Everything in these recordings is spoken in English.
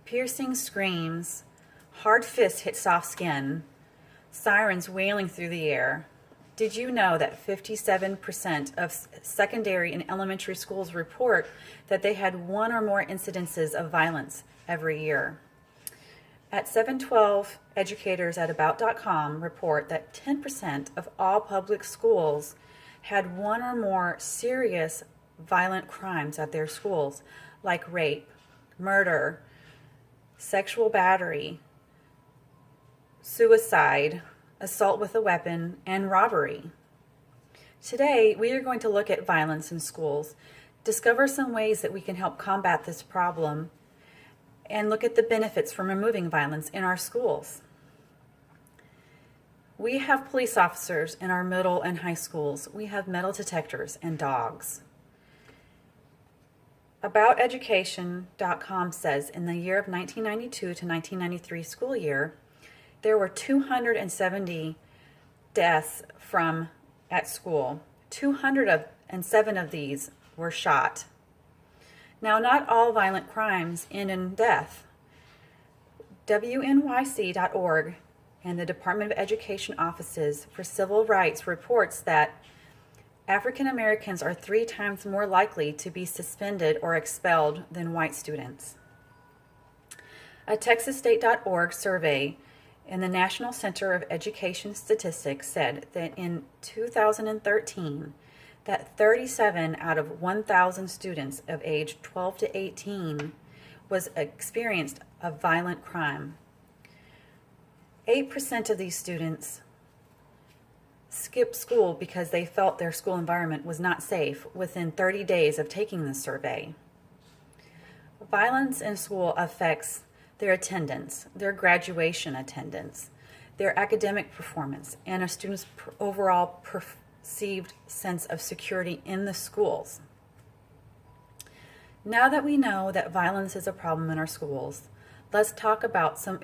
Piercing screams, hard fists hit soft skin, sirens wailing through the air. Did you know that 57% of secondary and elementary schools report that they had one or more incidences of violence every year? At 712, educators at About.com report that 10% of all public schools had one or more serious violent crimes at their schools, like rape, murder, sexual battery, suicide, assault with a weapon, and robbery. Today, we are going to look at violence in schools, discover some ways that we can help combat this problem, and look at the benefits from removing violence in our schools. We have police officers in our middle and high schools. We have metal detectors and dogs. AboutEducation.com says in the year of 1992 to 1993 school year, there were 270 deaths at school. 207 of these were shot. Now, not all violent crimes end in death. WNYC.org and the Department of Education Offices for Civil Rights reports that African Americans are 3 times more likely to be suspended or expelled than white students. A TexasState.org survey in the National Center of Education Statistics said that in 2013, that 37 out of 1,000 students of age 12 to 18 experienced a violent crime. 8% of these students skipped school because they felt their school environment was not safe within 30 days of taking the survey. Violence in school affects their attendance, their graduation attendance, their academic performance, and a student's overall perceived sense of security in the schools. Now that we know that violence is a problem in our schools, let's talk about some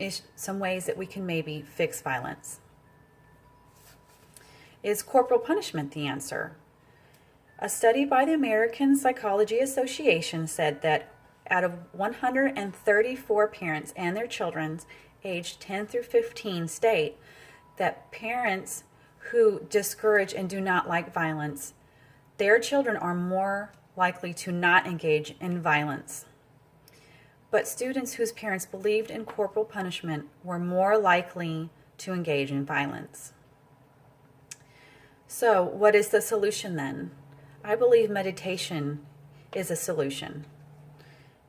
ways that we can maybe fix violence. Is corporal punishment the answer? A study by the American Psychology Association said that out of 134 parents and their children aged 10 through 15 state that parents who discourage and do not like violence, their children are more likely to not engage in violence. But students whose parents believed in corporal punishment were more likely to engage in violence. So, what is the solution then? I believe meditation is a solution.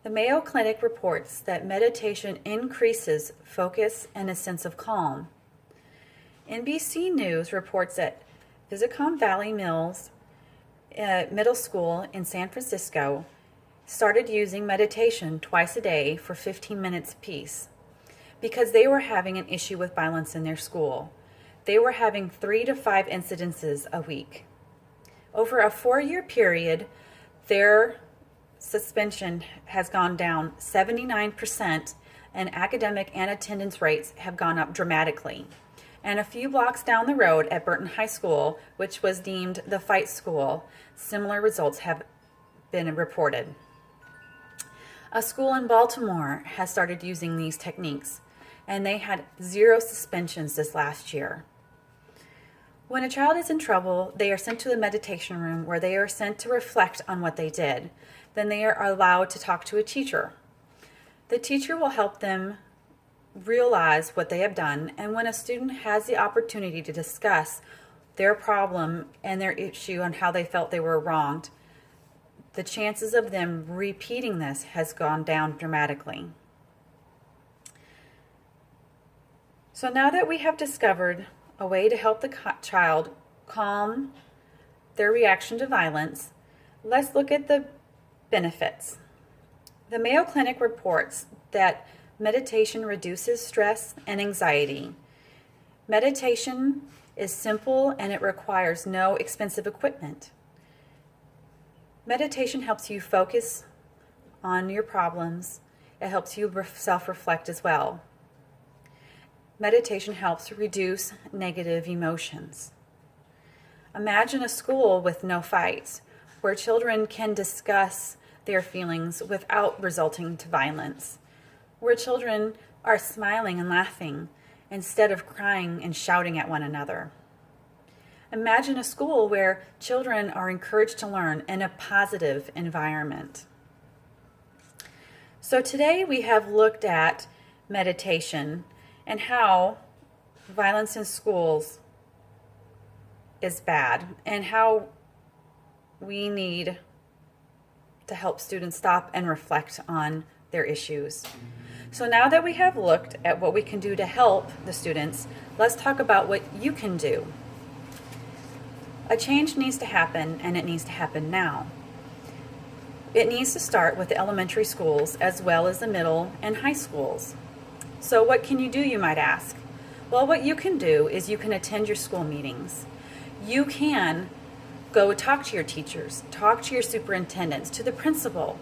The Mayo Clinic reports that meditation increases focus and a sense of calm. NBC News reports that Visicom Valley Mills Middle School in San Francisco started using meditation twice a day for 15 minutes apiece because they were having an issue with violence in their school. They were having 3 to 5 incidences a week. Over a 4-year period, their suspension has gone down 79%, and academic and attendance rates have gone up dramatically. And a few blocks down the road at Burton High School, which was deemed the fight school, similar results have been reported. A school in Baltimore has started using these techniques, and they had 0 suspensions this last year. When a child is in trouble, they are sent to the meditation room where they are sent to reflect on what they did. Then they are allowed to talk to a teacher. The teacher will help them realize what they have done, and when a student has the opportunity to discuss their problem and their issue and how they felt they were wronged, the chances of them repeating this has gone down dramatically. So now that we have discovered a way to help the child calm their reaction to violence, let's look at the benefits. The Mayo Clinic reports that meditation reduces stress and anxiety. Meditation is simple and it requires no expensive equipment. Meditation helps you focus on your problems. It helps you self-reflect as well. Meditation helps reduce negative emotions. Imagine a school with no fights, where children can discuss their feelings without resulting to violence, where children are smiling and laughing instead of crying and shouting at one another. Imagine a school where children are encouraged to learn in a positive environment. So today we have looked at meditation and how violence in schools is bad and how we need to help students stop and reflect on their issues. So now that we have looked at what we can do to help the students, let's talk about what you can do. A change needs to happen, and it needs to happen now. It needs to start with the elementary schools as well as the middle and high schools. So what can you do, you might ask? Well, what you can do is you can attend your school meetings. You can go talk to your teachers, talk to your superintendents, to the principal.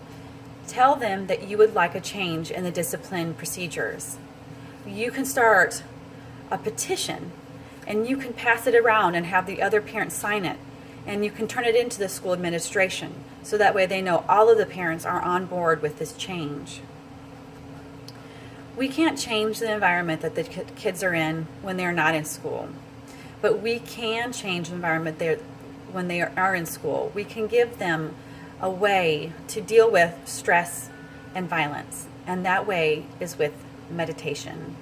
Tell them that you would like a change in the discipline procedures. You can start a petition, and you can pass it around and have the other parents sign it. And you can turn it into the school administration, so that way they know all of the parents are on board with this change. We can't change the environment that the kids are in when they're not in school, but we can change the environment when they are in school. We can give them a way to deal with stress and violence, and that way is with meditation.